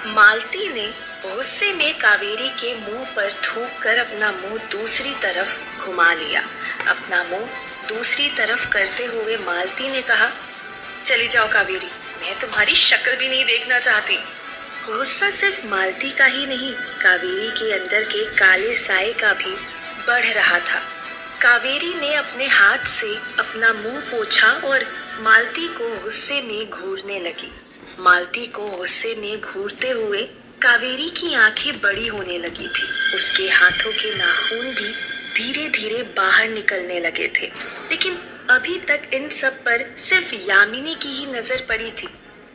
मालती ने गुस्से में कावेरी के मुंह पर थूक कर अपना मुंह दूसरी तरफ घुमा लिया। अपना मुंह दूसरी तरफ करते हुए मालती ने कहा, चली जाओ कावेरी, मैं तुम्हारी शक्ल भी नहीं देखना चाहती। गुस्सा सिर्फ मालती का ही नहीं, कावेरी के अंदर के काले साए का भी बढ़ रहा था। कावेरी ने अपने हाथ से अपना मुंह पोंछा और मालती को गुस्से में घूरने लगी। मालती को गुस्से में घूरते हुए कावेरी की आंखें बड़ी होने लगी थी। उसके हाथों के नाखून भी धीरे धीरे बाहर निकलने लगे थे। लेकिन अभी तक इन सब पर सिर्फ यामिनी की ही नजर पड़ी थी।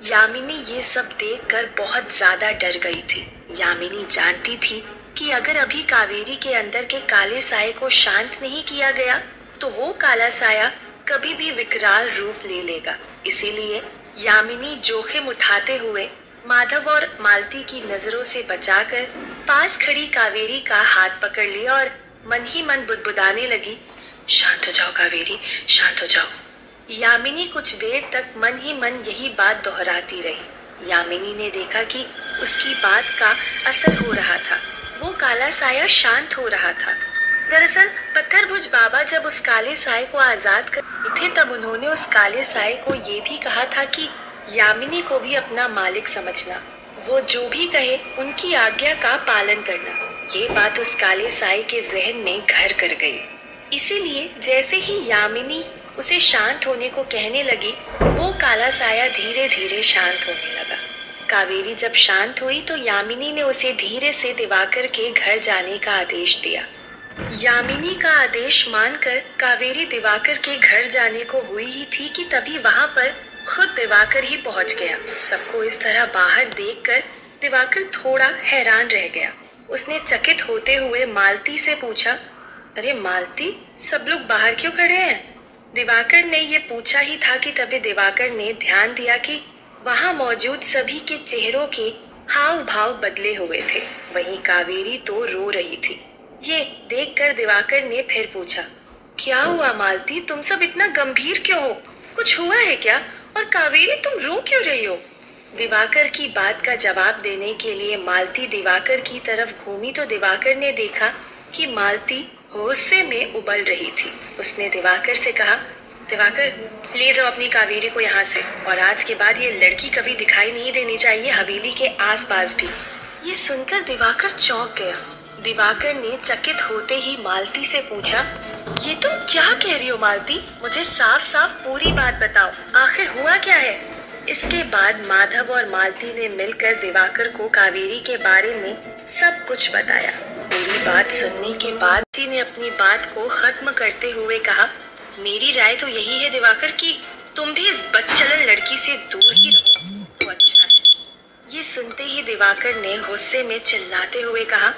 यामिनी ये सब देखकर बहुत ज्यादा डर गई थी। यामिनी जानती थी कि अगर अभी कावेरी के अंदर के काले साए को शांत नहीं किया गया तो वो काला साया कभी भी विकराल रूप ले लेगा। इसीलिए यामिनी जोखिम उठाते हुए माधव और मालती की नजरों से बचाकर पास खड़ी कावेरी का हाथ पकड़ लिया और मन ही मन बुदबुदाने लगी, शांत हो जाओ कावेरी, शांत हो जाओ। यामिनी कुछ देर तक मन ही मन यही बात दोहराती रही। यामिनी ने देखा कि उसकी बात का असर हो रहा था। वो काला साया शांत हो रहा था। दरअसल पत्थरभुज बाबा जब उस काले साए को आजाद कर थे तब उन्होंने उस काले साए को ये भी कहा था कि यामिनी को भी अपना मालिक समझना, वो जो भी कहे उनकी आज्ञा का पालन करना। ये बात उस काले साए के जहन में घर कर गई। इसीलिए जैसे ही यामिनी उसे शांत होने को कहने लगी, वो काला साया धीरे धीरे शांत होने लगा। कावेरी जब शांत हुई तो यामिनी ने उसे धीरे से दिवाकर के घर जाने का आदेश दिया। यामिनी का आदेश मानकर कावेरी दिवाकर के घर जाने को हुई ही थी कि तभी वहां पर खुद दिवाकर ही पहुंच गया। सबको इस तरह बाहर देखकर दिवाकर थोड़ा हैरान रह गया। उसने चकित होते हुए मालती से पूछा, अरे मालती, सब लोग बाहर क्यों खड़े हैं? दिवाकर ने ये पूछा ही था कि तभी दिवाकर ने ध्यान दिया कि वहां मौजूद सभी के चेहरों के हाव भाव बदले हुए थे। वहीं कावेरी तो रो रही थी। ये देखकर दिवाकर ने फिर पूछा, क्या हुआ मालती, तुम सब इतना गंभीर क्यों हो? कुछ हुआ है क्या? और कावेरी तुम रो क्यों रही हो? दिवाकर की बात का जवाब देने के लिए मालती दिवाकर की तरफ घूमी तो दिवाकर ने देखा कि मालती गुस्से में उबल रही थी। उसने दिवाकर से कहा, दिवाकर, ले जाओ अपनी कावेरी को यहाँ से, और आज के बाद ये लड़की कभी दिखाई नहीं देनी चाहिए हवेली के आसपास भी। ये सुनकर दिवाकर चौंक गया। दिवाकर ने चकित होते ही मालती से पूछा, ये तुम क्या कह रही हो मालती? मुझे साफ साफ पूरी बात बताओ, आखिर हुआ क्या है? इसके बाद माधव और मालती ने मिलकर दिवाकर को कावेरी के बारे में सब कुछ बताया। पूरी बात सुनने के बाद मालती ने अपनी बात को खत्म करते हुए कहा, मेरी राय तो यही है दिवाकर कि तुम भी इस बदचलन लड़की से दूर ही रहो तो अच्छा है। ये सुनते ही दिवाकर ने गुस्से में चिल्लाते हुए कहा,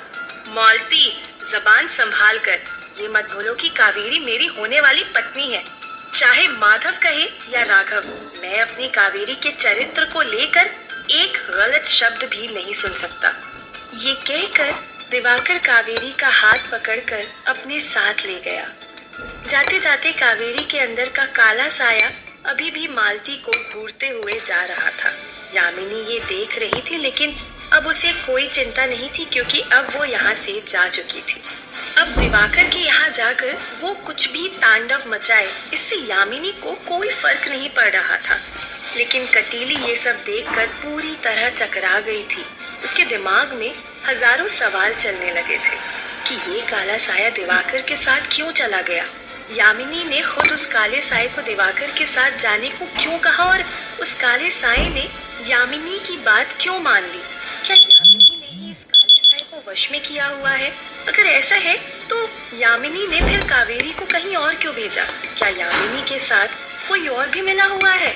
मालती, जबान संभाल कर, ये मत भूलो कि कावेरी मेरी होने वाली पत्नी है। चाहे माधव कहे या राघव, मैं अपनी कावेरी के चरित्र को लेकर एक गलत शब्द भी नहीं सुन सकता। ये कहकर दिवाकर कावेरी का हाथ पकड़कर अपने साथ ले गया। जाते जाते कावेरी के अंदर का काला साया अभी भी मालती को घूरते हुए जा रहा था। यामिनी ये देख रही थी, लेकिन अब उसे कोई चिंता नहीं थी क्योंकि अब वो यहाँ से जा चुकी थी। अब दिवाकर के यहाँ जाकर वो कुछ भी तांडव मचाए, इससे यामिनी को कोई फर्क नहीं पड़ रहा था। लेकिन कटीली ये सब देखकर पूरी तरह चकरा गई थी। उसके दिमाग में हजारों सवाल चलने लगे थे कि ये काला साया दिवाकर के साथ क्यों चला गया। यामिनी ने खुद उस काले साए को दिवाकर के साथ जाने को क्यों कहा और उस काले साए ने यामिनी की बात क्यों मान ली? क्या यामिनी ने ही इस काले साए को वश में किया हुआ है? अगर ऐसा है तो यामिनी ने फिर कावेरी को कहीं और क्यों भेजा? क्या यामिनी के साथ कोई और भी मिला हुआ है?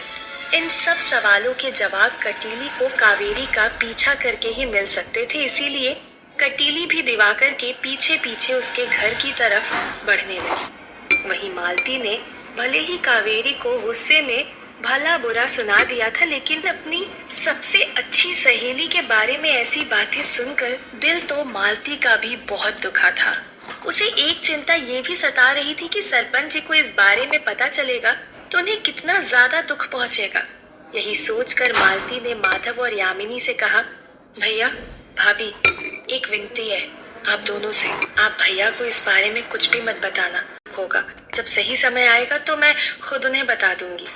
इन सब सवालों के जवाब कटीली को कावेरी का पीछा करके ही मिल सकते थे। इसीलिए कटीली भी दिवाकर के पीछे पीछे उसके घर की तरफ बढ़ने लगी। वहीं मालती ने भले ही कावेरी को गुस्से में भला बुरा सुना दिया था, लेकिन अपनी सबसे अच्छी सहेली के बारे में ऐसी बातें सुनकर दिल तो मालती का भी बहुत दुखा था। उसे एक चिंता ये भी सता रही थी कि सरपंच जी को इस बारे में पता चलेगा तो उन्हें कितना ज्यादा दुख पहुंचेगा। यही सोचकर मालती ने माधव और यामिनी से कहा, भैया, भाभी, एक विनती है आप दोनों से। आप भैया को इस बारे में कुछ भी मत बताना होगा। जब सही समय आएगा तो मैं खुद उन्हें बता दूंगी।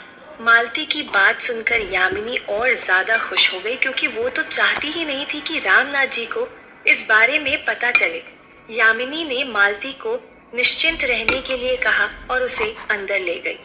मालती की बात सुनकर यामिनी और ज्यादा खुश हो गई, क्योंकि वो तो चाहती ही नहीं थी कि रामनाथ जी को इस बारे में पता चले। यामिनी ने मालती को निश्चिंत रहने के लिए कहा और उसे अंदर ले गई।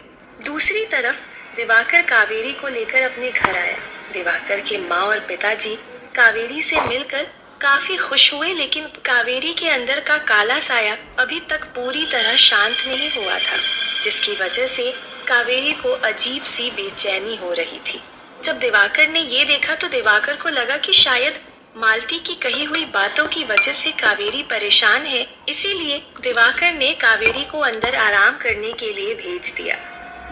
दूसरी तरफ दिवाकर कावेरी को लेकर अपने घर आया। दिवाकर के माँ और पिताजी कावेरी से मिलकर काफी खुश हुए, लेकिन कावेरी के अंदर का काला साया अभी तक पूरी तरह शांत नहीं हुआ था, जिसकी वजह से कावेरी को अजीब सी बेचैनी हो रही थी। जब दिवाकर ने ये देखा तो दिवाकर को लगा कि शायद मालती की कही हुई बातों की वजह से कावेरी परेशान है, इसीलिए दिवाकर ने कावेरी को अंदर आराम करने के लिए भेज दिया।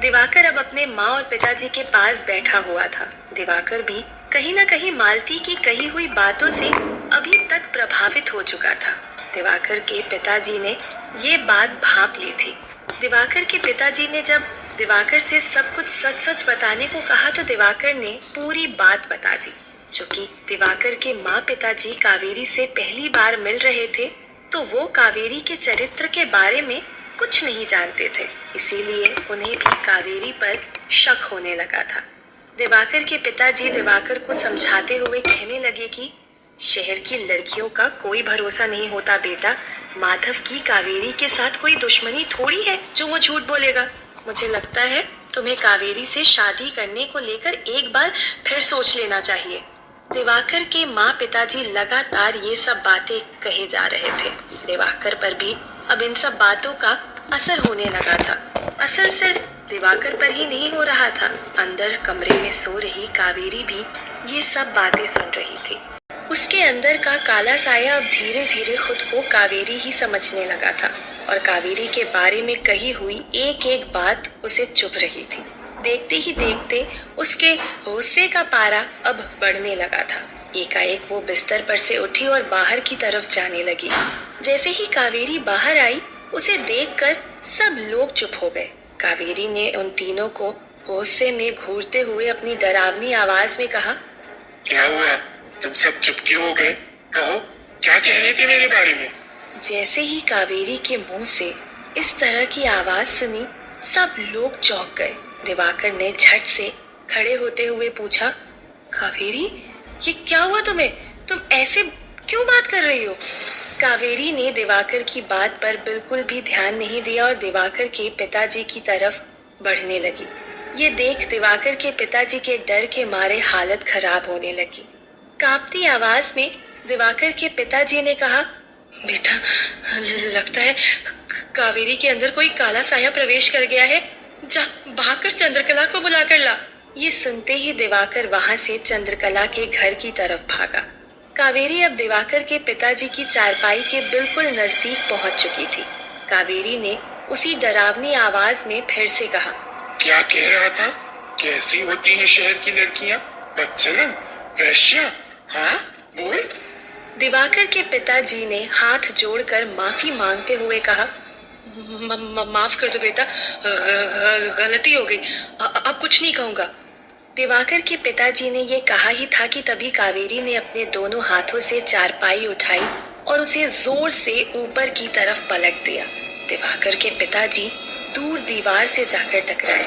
दिवाकर अब अपने माँ और पिताजी के पास बैठा हुआ था। दिवाकर भी कहीं न कहीं मालती की कही हुई बातों से अभी तक प्रभावित हो चुका था। दिवाकर के पिताजी ने ये बात भांप ली थी। दिवाकर के पिताजी ने जब दिवाकर से सब कुछ सच सच बताने को कहा तो दिवाकर ने पूरी बात बता दी। चूंकि दिवाकर के माँ पिताजी कावेरी से पहली बार मिल रहे थे, तो वो कावेरी के चरित्र के बारे में कुछ नहीं जानते थे, इसीलिए उन्हें भी कावेरी पर शक होने लगा था। दिवाकर के पिताजी दिवाकर को समझाते हुए कहने लगे कि शहर की लड़कियों का कोई भरोसा नहीं होता बेटा। माधव की कावेरी के साथ कोई दुश्मनी थोड़ी है जो वो झूठ बोलेगा। मुझे लगता है तुम्हें कावेरी से शादी करने को लेकर एक बार फिर सोच लेना चाहिए। दिवाकर के माँ पिताजी लगातार ये सब बातें कहे जा रहे थे। दिवाकर पर भी अब इन सब बातों का असर होने लगा था। असर सिर्फ दिवाकर पर ही नहीं हो रहा था, अंदर कमरे में सो रही कावेरी भी ये सब बातें सुन रही थी। उसके अंदर का काला साया अब धीरे धीरे खुद को कावेरी ही समझने लगा था और कावेरी के बारे में कही हुई एक एक बात उसे चुभ रही थी। देखते ही देखते उसके गुस्से का पारा अब बढ़ने लगा था। एकाएक वो बिस्तर पर से उठी और बाहर की तरफ जाने लगी। जैसे ही कावेरी बाहर आई, उसे देखकर सब लोग चुप हो गए। कावेरी ने उन तीनों को गुस्से में घूरते हुए अपनी डरावनी आवाज में कहा, क्या हुआ? तुम सब चुप क्यों हो गए? कहो, क्या कह रहे थे मेरे बारे में? जैसे ही कावेरी के मुंह से इस तरह की आवाज सुनी, सब लोग चौंक गए। दिवाकर ने झट से खड़े होते हुए पूछा, कावेरी, ये क्या हुआ तुम्हें? तुम ऐसे क्यों बात कर रही हो? कावेरी ने दिवाकर की बात पर बिल्कुल भी ध्यान नहीं दिया और दिवाकर के पिताजी की तरफ बढ़ने लगी। ये देख दिवाकर के पिताजी के डर के मारे हालत खराब होने लगी। कांपती आवाज में दिवाकर के पिताजी ने कहा, बेटा, लगता है कावेरी के अंदर कोई काला साया प्रवेश कर गया है। जा भागकर चंद्रकला को बुला कर ला। ये सुनते ही दिवाकर वहां से चंद्रकला के घर की तरफ भागा। कावेरी अब दिवाकर के पिताजी की चारपाई के बिल्कुल नजदीक पहुंच चुकी थी। कावेरी ने उसी डरावनी आवाज में फिर से कहा, क्या कह रहा था? कैसी होती हैं शहर की लड़कियां? बदचलन, वैश्या? हाँ, बोल। दिवाकर के पिताजी ने हाथ जोड़कर माफी मांगते हुए कहा, माफ कर दो बेटा, गलती हो गई, अब कुछ नहीं कहूंगा। दिवाकर के पिताजी ने ये कहा ही था कि तभी कावेरी ने अपने दोनों हाथों से चारपाई उठाई और उसे जोर से ऊपर की तरफ पलट दिया। दिवाकर के पिताजी दूर दीवार से जाकर टकराए।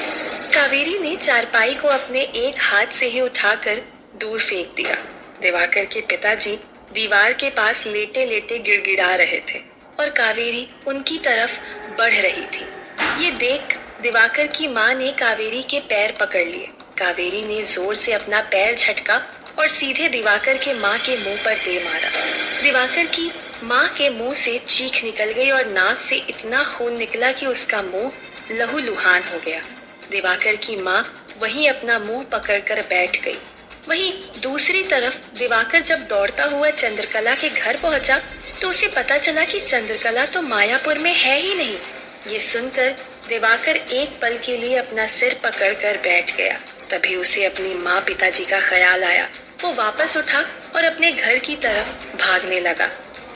कावेरी ने चारपाई को अपने एक हाथ से ही उठाकर दूर फेंक दिया। दिवाकर के पिताजी दीवार के पास लेटे लेटे गिड़गिड़ा रहे थे और कावेरी उनकी तरफ बढ़ रही थी। ये देख दिवाकर की माँ ने कावेरी के पैर पकड़ लिए। कावेरी ने जोर से अपना पैर झटका और सीधे दिवाकर के माँ के मुंह पर दे मारा। दिवाकर की माँ के मुंह से चीख निकल गई और नाक से इतना खून निकला कि उसका मुंह लहूलुहान हो गया। दिवाकर की माँ वहीं अपना मुंह पकड़कर बैठ गई। वहीं दूसरी तरफ दिवाकर जब दौड़ता हुआ चंद्रकला के घर पहुंचा तो उसे पता चला कि चंद्रकला तो मायापुर में है ही नहीं। ये सुनकर दिवाकर एक पल के लिए अपना सिर पकड़कर बैठ गया। तभी उसे अपनी माँ पिताजी का ख्याल आया। वो वापस उठा और अपने घर की तरफ भागने लगा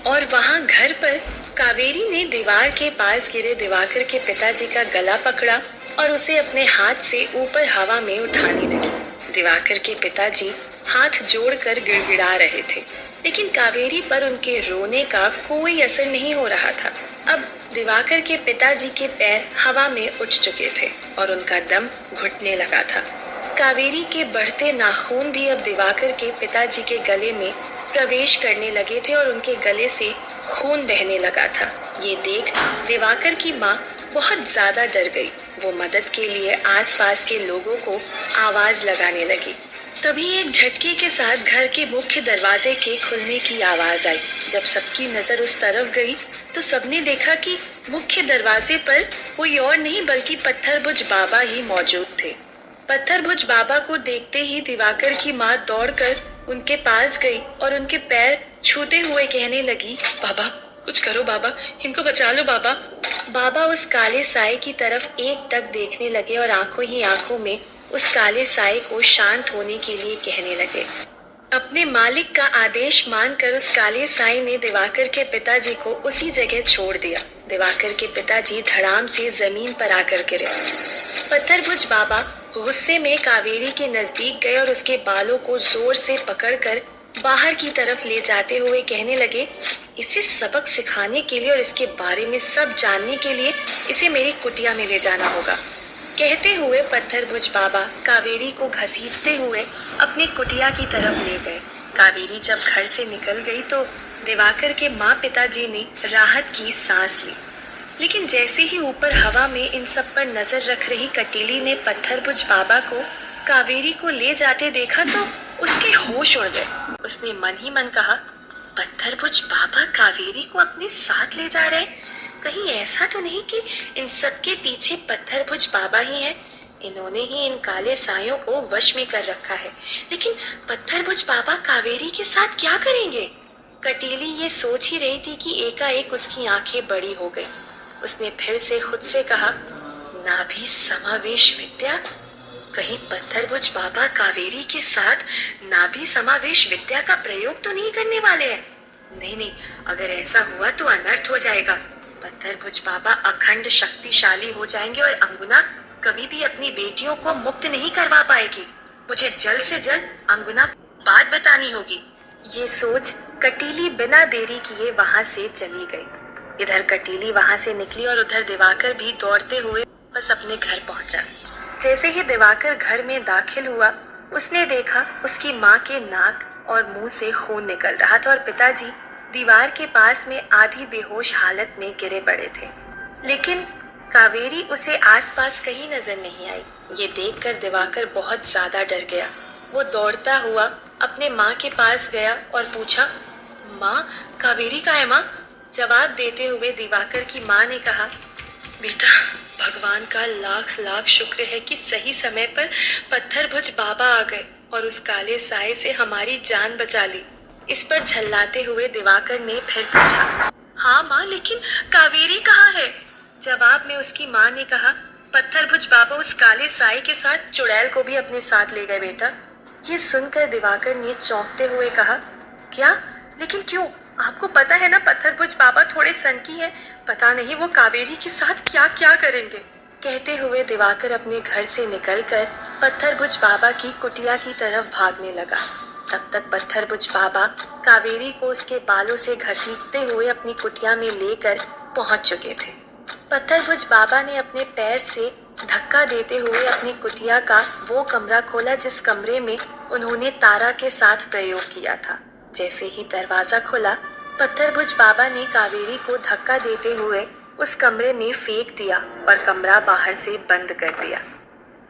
और वहाँ घर पर कावेरी ने दीवार के पास गिरे दिवाकर के पिताजी का गला पकड़ा और उसे अपने हाथ से ऊपर हवा में उठाने लगी। दिवाकर के पिताजी हाथ जोड़कर गिड़गिड़ा रहे थे, लेकिन कावेरी पर उनके रोने का कोई असर नहीं हो रहा था। अब दिवाकर के पिताजी के पैर हवा में उठ चुके थे और उनका दम घुटने लगा था। कावेरी के बढ़ते नाखून भी अब दिवाकर के पिताजी के गले में प्रवेश करने लगे थे और उनके गले से खून बहने लगा था। ये देख दिवाकर की माँ बहुत ज्यादा डर गई। वो मदद के लिए आसपास के लोगों को आवाज लगाने लगी। तभी एक झटके के साथ घर के मुख्य दरवाजे के खुलने की आवाज आई। जब सबकी नजर उस तरफ गई तो सबने देखा कि मुख्य दरवाजे पर कोई और नहीं बल्कि पत्थरभुज बाबा ही मौजूद थे। पत्थरभुज बाबा को देखते ही दिवाकर की माँ दौड़कर उनके पास गई और उनके पैर छूते हुए कहने लगी, बाबा कुछ करो बाबा, इनको बचा लो बाबा। बाबा उस काले साए की तरफ एकटक देखने लगे और आंखों ही आंखों में उस काले साए को शांत होने के लिए कहने लगे। अपने मालिक का आदेश मानकर उस काले साए ने दिवाकर के पिताजी को उसी जगह छोड़ दिया। दिवाकर के पिताजी धड़ाम से जमीन पर आकर गिरे। पत्थरभुज बाबा गुस्से में कावेरी के नजदीक गए और उसके बालों को जोर से पकड़कर बाहर की तरफ ले जाते हुए कहने लगे, इसे सबक सिखाने के लिए और इसके बारे में सब जानने के लिए इसे मेरी कुटिया में ले जाना होगा। कहते हुए पत्थरभुज बाबा कावेरी को घसीटते हुए अपनी कुटिया की तरफ ले गए। कावेरी जब घर से निकल गई तो दिवाकर के माँ पिताजी ने राहत की सांस ली, लेकिन जैसे ही ऊपर हवा में इन सब पर नजर रख रही कटीली ने पत्थरभुज बाबा को कावेरी को ले जाते देखा तो उसके होश उड़ गए। उसने मन ही मन कहा, पत्थरभुज बाबा कावेरी को अपने साथ ले जा रहे, कहीं ऐसा तो नहीं कि इन सब के पीछे पत्थरभुज बाबा ही हैं? इन्होंने ही इन काले सायों को वश में कर रखा है, लेकिन पत्थरभुज बाबा कावेरी के साथ क्या करेंगे? कटीली ये सोच ही रही थी कि एकाएक उसकी आंखें बड़ी हो गई। उसने फिर से खुद से कहा, नाभि समावेश विद्या, कहीं पत्थरभुज बाबा कावेरी के साथ नाभि समावेश विद्या का प्रयोग तो नहीं करने वाले हैं? नहीं, अगर ऐसा हुआ तो अनर्थ हो जाएगा। पत्थरभुज बाबा अखंड शक्तिशाली हो जाएंगे और अंगुना कभी भी अपनी बेटियों को मुक्त नहीं करवा पाएगी। मुझे जल्द से जल्द अंगुना बात बतानी होगी। ये सोच कटीली बिना देरी किए वहां से चली गई। इधर कटीली वहां से निकली और उधर दिवाकर भी दौड़ते हुए बस अपने घर पहुंचा। जैसे ही दिवाकर घर में दाखिल हुआ, उसने देखा उसकी माँ के नाक और मुंह से खून निकल रहा था और पिताजी दीवार के पास में आधी बेहोश हालत में गिरे पड़े थे, लेकिन कावेरी उसे आसपास कहीं नजर नहीं आई। ये देखकर दिवाकर बहुत ज्यादा डर गया। वो दौड़ता हुआ अपने माँ के पास गया और पूछा, माँ कावेरी कहाँ है माँ? जवाब देते हुए दिवाकर की माँ ने कहा, बेटा भगवान का लाख लाख शुक्र है कि सही समय पर पत्थरभुज बाबा आ गए और उस काले साए से हमारी जान बचा ली। इस पर झल्लाते हुए दिवाकर ने फिर पूछा, हाँ माँ, लेकिन कावेरी कहाँ है? जवाब में उसकी माँ ने कहा, पत्थरभुज बाबा उस काले साए के साथ चुड़ैल को भी अपने साथ ले गए बेटा। ये सुनकर दिवाकर ने चौंकते हुए कहा, क्या? लेकिन क्यों? आपको पता है ना पत्थरभुज बाबा थोड़े सनकी हैं, पता नहीं वो कावेरी के साथ क्या क्या करेंगे। कहते हुए दिवाकर अपने घर से निकलकर पत्थरभुज बाबा की कुटिया की तरफ भागने लगा। तब तक पत्थरभुज बाबा कावेरी को उसके बालों से घसीटते हुए अपनी कुटिया में लेकर पहुंच चुके थे। पत्थरभुज बाबा ने अपने पैर से धक्का देते हुए अपनी कुटिया का वो कमरा खोला जिस कमरे में उन्होंने तारा के साथ प्रयोग किया था। जैसे ही दरवाजा खुला, पत्थरभुज बाबा ने कावेरी को धक्का देते हुए उस कमरे में फेंक दिया और कमरा बाहर से बंद कर दिया।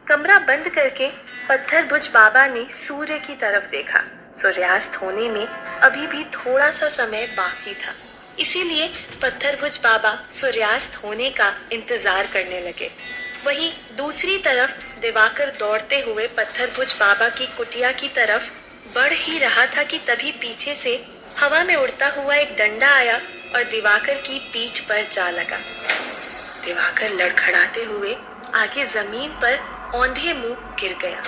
कमरा बंद करके पत्थरभुज बाबा ने सूर्य की तरफ देखा। सूर्यास्त होने में अभी भी थोड़ा सा समय बाकी था, इसीलिए पत्थरभुज बाबा सूर्यास्त होने का इंतजार करने लगे। वहीं दूसरी तरफ दिवाकर दौड़ते हुए पत्थरभुज बाबा की कुटिया की तरफ बढ़ ही रहा था कि तभी पीछे से हवा में उड़ता हुआ एक डंडा आया और दिवाकर की पीठ पर जा लगा। दिवाकर लड़खड़ाते हुए आगे जमीन पर औंधे मुंह गिर गया।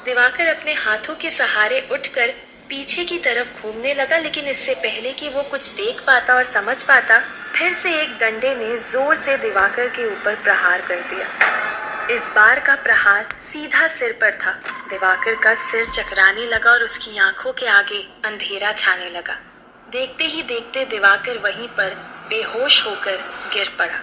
दिवाकर अपने हाथों के सहारे उठकर पीछे की तरफ घूमने लगा, लेकिन इससे पहले कि वो कुछ देख पाता और समझ पाता, फिर से एक डंडे ने जोर से दिवाकर के ऊपर प्रहार कर दिया। इस बार का प्रहार सीधा सिर पर था। दिवाकर का सिर चकराने लगा और उसकी आंखों के आगे अंधेरा छाने लगा। देखते ही देखते दिवाकर वहीं पर बेहोश होकर गिर पड़ा।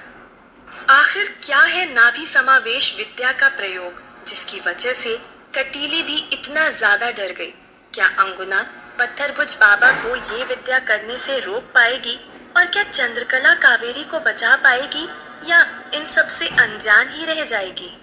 आखिर क्या है नाभि समावेश विद्या का प्रयोग, जिसकी वजह से कटीली भी इतना ज्यादा डर गई? क्या अंगुना पत्थरभुज बाबा को ये विद्या करने से रोक पाएगी? और क्या चंद्रकला कावेरी को बचा पाएगी, या इन सब से अनजान ही रह जाएगी?